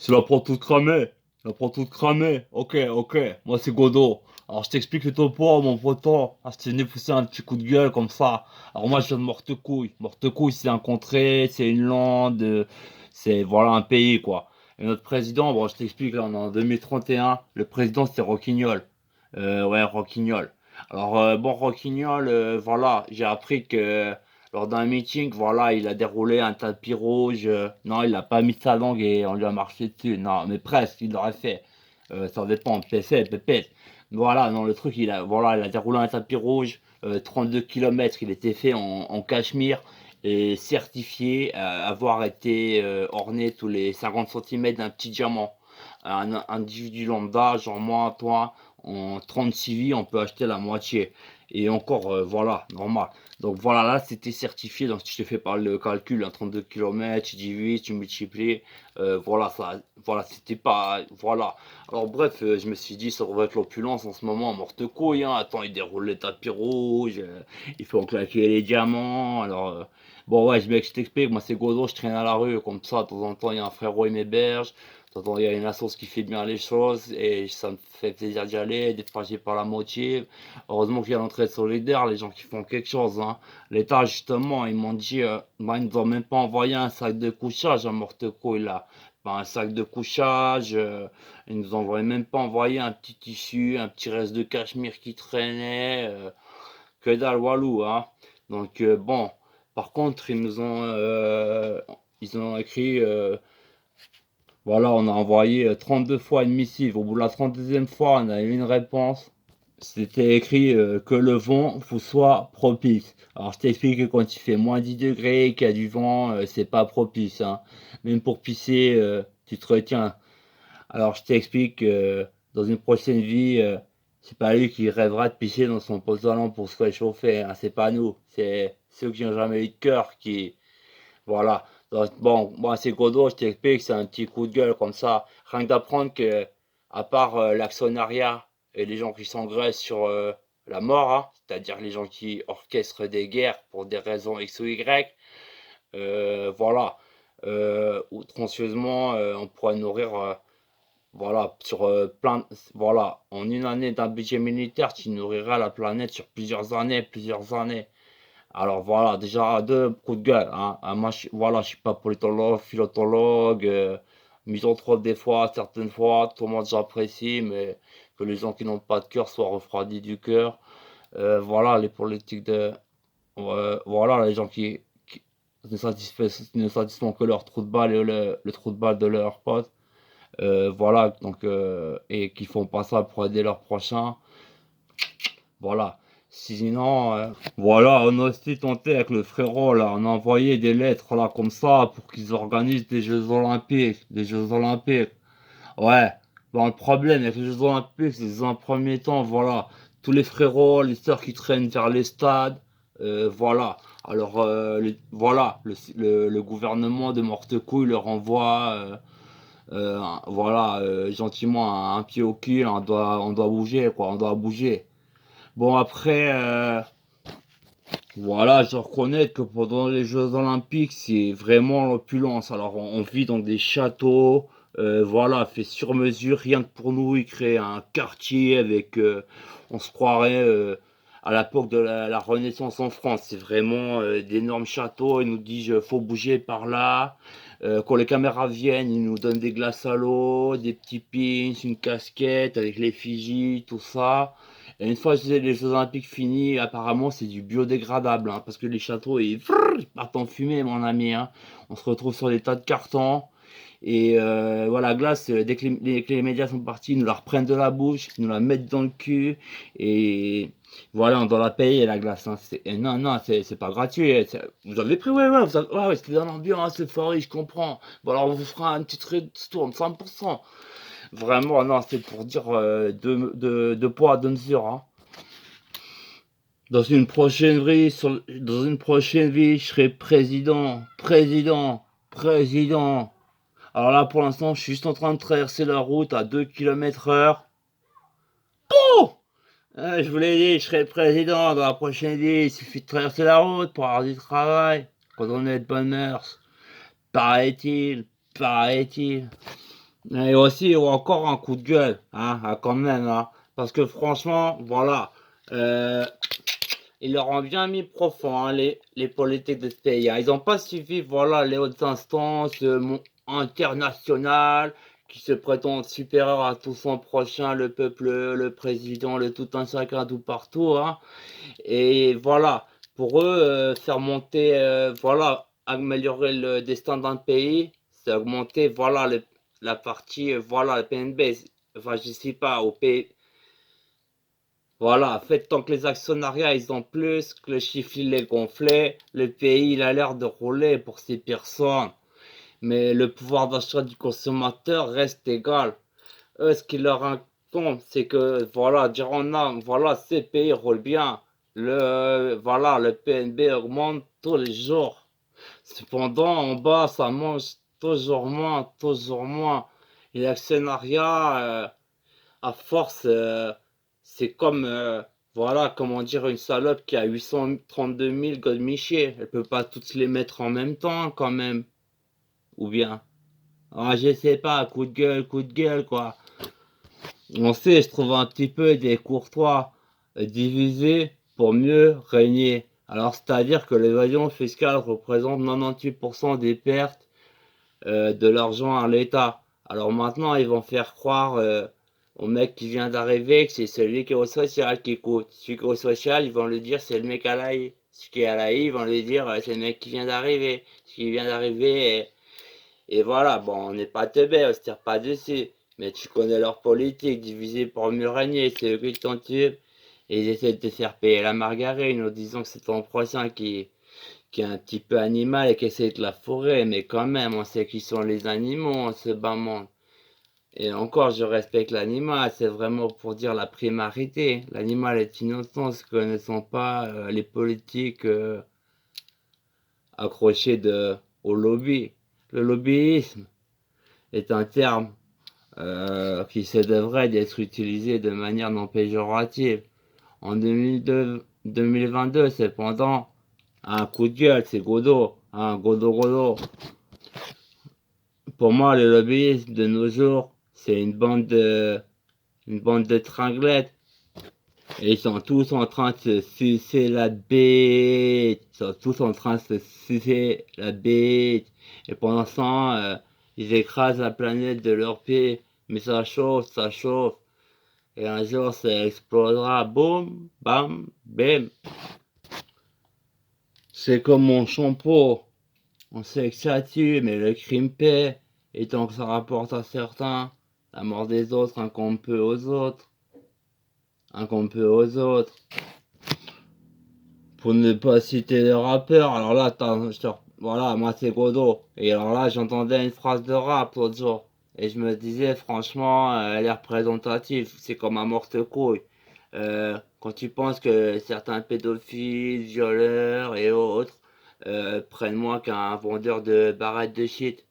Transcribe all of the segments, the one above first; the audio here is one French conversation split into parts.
C'est la prend toute cramée. La prend toute cramée. Ok, ok. Moi, c'est Godot. Alors, je t'explique le topo, mon poton. Ah, je t'ai venu pousser un petit coup de gueule comme ça. Alors, moi, je viens de Mortecouille. Mortecouille, c'est un contrée, c'est une lande, c'est, voilà, un pays, quoi. Et notre président, bon, je t'explique, là, on est en 2031. Le président, c'est Roquignol. Ouais, Roquignol. Alors, bon, Roquignol, voilà, j'ai appris que lors d'un meeting, voilà, il a déroulé un tapis rouge. Non, il a pas mis sa langue et on lui a marché dessus. Non, mais presque, il l'aurait fait. Ça dépend, PC, pépette. Voilà, non, le truc, voilà, il a déroulé un tapis rouge. 32 km, il était fait en Cachemire et certifié avoir été orné tous les 50 centimètres d'un petit diamant. Un individu lambda, genre moi, toi, en 36 vies, on peut acheter la moitié. Et encore, voilà, normal. Donc voilà, là c'était certifié. Donc si je te fais par le calcul, 32 km, tu divises, tu multiplies. Voilà, ça, voilà, c'était pas. Voilà. Alors bref, je me suis dit, ça va être l'opulence en ce moment, morte couille. Hein. Attends, ils déroulent les tapis rouges, ils font claquer les diamants. Alors, bon, ouais, je t'explique. Moi, c'est Godot, je traîne à la rue, comme ça, de temps en temps, il y a un frérot, il m'héberge. De temps en temps, il y a une assoce qui fait bien les choses et ça me fait plaisir d'y aller. Des fois, j'y par la moitié. Heureusement qu'il y a l'entraide solidaire, les gens qui font quelque chose. Hein. L'État, justement, ils m'ont dit, bah, ils nous ont même pas envoyé un sac de couchage à Morteco, là. Bah, un sac de couchage, ils nous ont même pas envoyé un petit tissu, un petit reste de cachemire qui traînait, que dalle walou, hein. Donc, bon, par contre, ils ont écrit, voilà, on a envoyé 32 fois une missive. Au bout de la 32e fois, on a eu une réponse. C'était écrit que le vent vous soit propice. Alors, je t'explique que quand il fait moins 10 degrés, qu'il y a du vent, c'est pas propice. Hein. Même pour pisser, tu te retiens. Alors, je t'explique que dans une prochaine vie, c'est pas lui qui rêvera de pisser dans son pantalon pour se réchauffer. Hein. C'est pas nous. C'est ceux qui n'ont jamais eu de cœur qui, voilà. Donc, bon, moi, c'est Godot, je t'explique, c'est un petit coup de gueule comme ça. Rien que d'apprendre que, à part l'actionnariat et les gens qui s'engraissent sur la mort, hein, c'est-à-dire les gens qui orchestrent des guerres pour des raisons X ou Y, voilà. Outrancieusement, on pourrait nourrir, voilà, sur voilà, en une année d'un budget militaire, tu nourriras la planète sur plusieurs années, plusieurs années. Alors voilà, déjà deux coups de gueule. Hein. Moi, voilà, je suis pas politologue, philotologue, misanthrope des fois, certaines fois, tout le monde j'apprécie, mais que les gens qui n'ont pas de cœur soient refroidis du cœur. Voilà, les politiques voilà, les gens qui ne satisfont que leur trou de balle et le trou de balle de leurs potes. Voilà, donc, et qui font pas ça pour aider leurs prochains. Voilà. Sinon, voilà, on a aussi tenté avec le frérot, là, on a envoyé des lettres, là, comme ça, pour qu'ils organisent des Jeux Olympiques, des Jeux Olympiques. Ouais. Bon, le problème avec les Jeux Olympiques, c'est que dans un premier temps, voilà, tous les frérots, les sœurs qui traînent vers les stades, voilà. Alors, voilà, le gouvernement de Mortecouille leur envoie, voilà, gentiment un pied au cul, on doit bouger, quoi, on doit bouger. Bon, après, voilà, je reconnais que pendant les Jeux Olympiques, c'est vraiment l'opulence. Alors, on vit dans des châteaux, voilà, fait sur mesure, rien que pour nous. Ils créent un quartier avec, on se croirait à l'époque de la Renaissance en France. C'est vraiment d'énormes châteaux. Ils nous disent, faut bouger par là. Quand les caméras viennent, ils nous donnent des glaces à l'eau, des petits pins, une casquette avec l'effigie, tout ça. Et une fois les Jeux Olympiques finis, apparemment c'est du biodégradable, hein, parce que les châteaux ils partent en fumée, mon ami. Hein. On se retrouve sur des tas de cartons. Et voilà, la glace, dès que les médias sont partis, ils nous la reprennent de la bouche, ils nous la mettent dans le cul. Et voilà, on doit la payer, la glace. Hein. Et non, non, c'est pas gratuit. Vous avez pris, ouais, ouais, ouais, c'était dans l'ambiance, l'euphorie, je comprends. Bon, alors on vous fera une petite ristourne, 100%. Vraiment, non, c'est pour dire de poids, de mesure. Hein. Dans une prochaine vie, je serai président, président, président. Alors là, pour l'instant, je suis juste en train de traverser la route à 2 km heure. Oh, je vous l'ai dit, je serai président dans la prochaine vie. Il suffit de traverser la route pour avoir du travail. Quand on est de bonne mœurs. Paraît-il, paraît-il. Et aussi, ou encore un coup de gueule, hein, quand même, hein. Parce que franchement, voilà, euh, ils leur ont bien mis profond, hein, les politiques de ce pays, hein. Ils n'ont pas suivi, voilà, les hautes instances internationales qui se prétendent supérieurs à tout son prochain, le peuple, le président, le tout un chacun, tout partout, hein. Et voilà, pour eux, faire monter, voilà, améliorer le destin d'un pays, c'est augmenter, voilà, la partie, voilà, le PNB. Enfin, je sais pas, au pays. Voilà, en fait, tant que les actionnariats, ils ont plus, que le chiffre, il est gonflé, le pays, il a l'air de rouler pour ces personnes. Mais le pouvoir d'achat du consommateur reste égal. Eux, ce qui leur incombe, c'est que, voilà, diront non, voilà, ces pays roulent bien. Voilà, le PNB augmente tous les jours. Cependant, en bas, ça mange toujours moins, toujours moins. Et l'actionnariat, à force, c'est comme, voilà, comment dire, une salope qui a 832 000 godemichés. Elle peut pas toutes les mettre en même temps, quand même. Ou bien, ah, je sais pas, coup de gueule, quoi. On sait, je trouve un petit peu des courtois divisés pour mieux régner. Alors, c'est-à-dire que l'évasion fiscale représente 98% des pertes de l'argent à l'État. Alors maintenant, ils vont faire croire au mec qui vient d'arriver que c'est celui qui est au social qui coûte. Celui qui est au social, ils vont lui dire c'est le mec à l'AI. Ce qui est à l'AI, ils vont lui dire c'est le mec qui vient d'arriver. Ce qui vient d'arriver et voilà, bon, on n'est pas teubé, on se tire pas dessus. Mais tu connais leur politique, diviser pour mieux régner, c'est eux qui t'en tuent. Et ils essaient de te faire payer la margarine en disant que c'est ton prochain qui est un petit peu animal et qui essaie de la fourrer. Mais quand même, on sait qui sont les animaux en ce bas monde. Et encore, je respecte l'animal, c'est vraiment pour dire la primarité. L'animal est innocent, ce que ne sont pas les politiques accrochés au lobby. Le lobbyisme est un terme qui se devrait d'être utilisé de manière non péjorative. En 2022, cependant, un coup de gueule, c'est Godot, hein, Godot. Pour moi, le lobbyisme de nos jours, c'est une bande de tringlettes. Et ils sont tous en train de se sucer la bête. Ils sont tous en train de se sucer la bête. Et pendant ce temps, ils écrasent la planète de leurs pieds. Mais ça chauffe, ça chauffe. Et un jour, ça explosera. Boum, bam, bim. C'est comme mon shampoo. On sait que ça tue, mais le crime paie. Et tant que ça rapporte à certains, la mort des autres incombe peu aux autres. Incombe peu aux autres. Pour ne pas citer le rappeur, alors là, voilà, moi c'est Godot. Et alors là, j'entendais une phrase de rap l'autre jour. Et je me disais, franchement, elle est représentative. C'est comme un morte-couille. Quand tu penses que certains pédophiles, violeurs et autres prennent moins qu'un vendeur de barrettes de shit,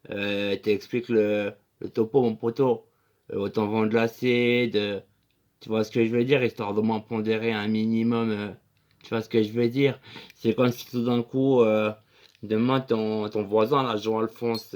t'expliques le topo, mon poteau. Autant vendre l'acide, tu vois ce que je veux dire, histoire de moins pondérer un minimum. Tu vois ce que je veux dire? C'est comme si tout d'un coup, demain, ton voisin, là, Jean-Alphonse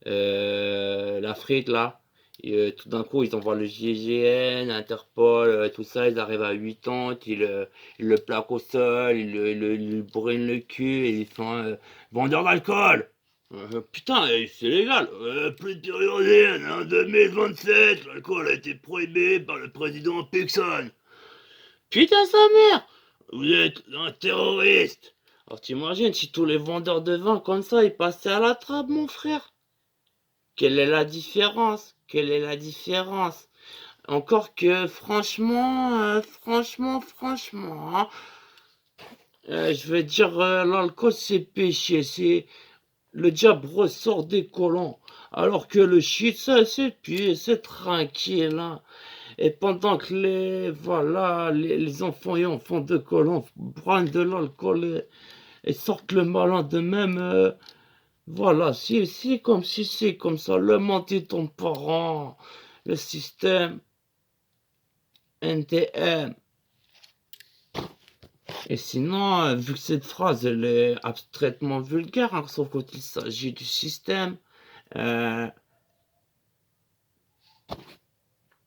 Lafrique, là, et, tout d'un coup, ils envoient le GIGN, Interpol, tout ça, ils arrivent à 8 ans, ils le plaquent au sol, ils le brûlent le cul, et ils font vendeur d'alcool! Putain, c'est légal. Plus de périodien, en 2027, l'alcool a été prohibé par le président Pixon. Putain, sa mère! Vous êtes un terroriste! Alors t'imagines si tous les vendeurs de vin comme ça, ils passaient à la trappe, mon frère? Quelle est la différence? Quelle est la différence? Encore que, franchement, franchement, hein, je veux dire, l'alcool c'est péché, c'est le diable ressort des colons. Alors que le shit, ça c'est puis c'est tranquille, hein. Et pendant que voilà, les enfants et enfants de colons prennent de l'alcool et sortent le malin de même, voilà, si, comme si c'est comme ça, le mentir ton parent, le système NTM. Et sinon, vu que cette phrase, elle est abstraitement vulgaire, hein, sauf quand il s'agit du système,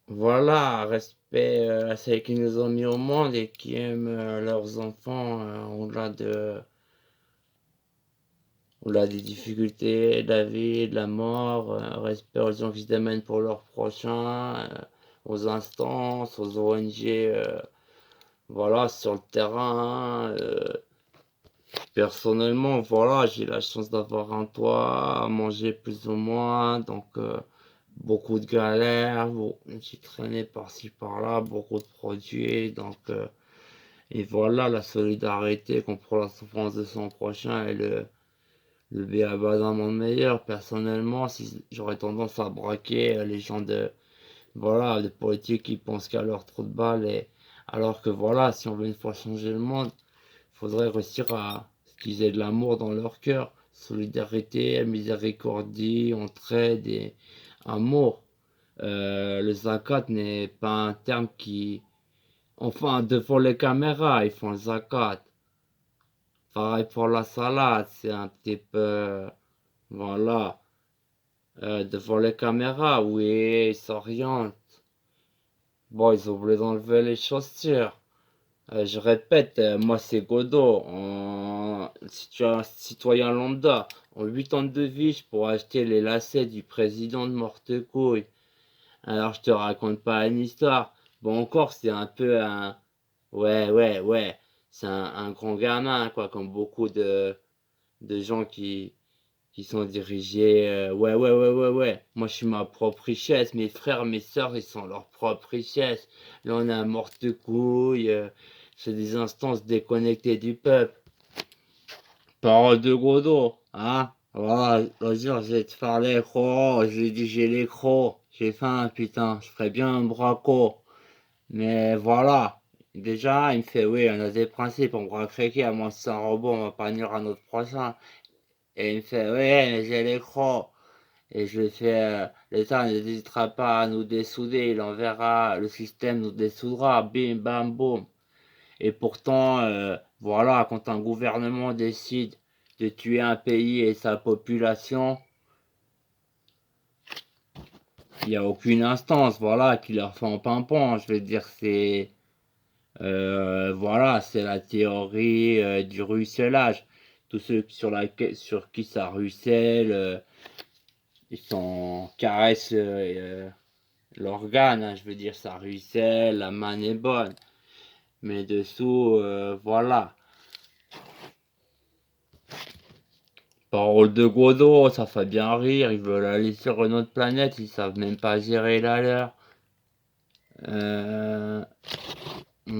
Voilà, respect à celles qui nous ont mis au monde et qui aiment leurs enfants au-delà des difficultés de la vie, de la mort, respect aux gens qui se démènent pour leurs prochains, aux instances, aux ONG, voilà, sur le terrain. Personnellement, voilà, j'ai la chance d'avoir un toit, à manger plus ou moins, donc beaucoup de galères, j'ai traîné par-ci par-là, beaucoup de produits, donc et voilà, la solidarité contre la souffrance de son prochain et le b.a-ba d'un monde meilleur. Personnellement, si j'aurais tendance à braquer les gens voilà, des politiques qui pensent qu'à leur trou de balle, alors que voilà, si on veut une fois changer le monde, faudrait réussir à ce qu'ils aient de l'amour dans leur cœur, solidarité, miséricordie, entraide et amour. Le zakat n'est pas un terme qui... Enfin, devant les caméras, ils font le zakat. Pareil pour la salade, c'est un petit peu... Voilà. Devant les caméras, oui, ils s'orientent. Bon, ils ont oublié d'enlever les chaussures. Je répète, moi c'est Godot. Si tu es un citoyen lambda, en 8 ans de vie, je pourrais acheter les lacets du président de Mortecouille. Alors je te raconte pas une histoire. Bon, encore, c'est un peu un... Ouais, ouais, ouais. C'est un grand gamin, quoi, comme beaucoup de gens qui sont dirigés. Ouais, ouais, ouais, ouais, ouais. Moi, je suis ma propre richesse. Mes frères, mes sœurs, ils sont leur propre richesse. Là, on est à Mortecouille. C'est des instances déconnectées du peuple. Parole de Godot, hein? Voilà, l'autre jour, je vais te faire les crocs. Je lui ai dit, j'ai les crocs. J'ai faim, putain. Je ferais bien un braco. Mais voilà. Déjà, il me fait, oui, on a des principes. On va craquer à moins c'est un robot. On va pas nuire à notre prochain. Et il me fait, oui, mais j'ai les crocs. Et je lui fais, l'État n'hésitera pas à nous dessouder. Il enverra, le système nous dessoudra. Bim, bam, boum. Et pourtant, voilà, quand un gouvernement décide de tuer un pays et sa population, il n'y a aucune instance, voilà, qui leur fait en pimpon. Je veux dire, voilà, c'est la théorie du ruissellage. Tous ceux sur qui ça ruisselle, ils s'en caressent l'organe, hein, je veux dire, ça ruisselle, la manne est bonne. Mais dessous, voilà. Parole de Godot, ça fait bien rire, ils veulent aller sur une autre planète, ils savent même pas gérer la leur.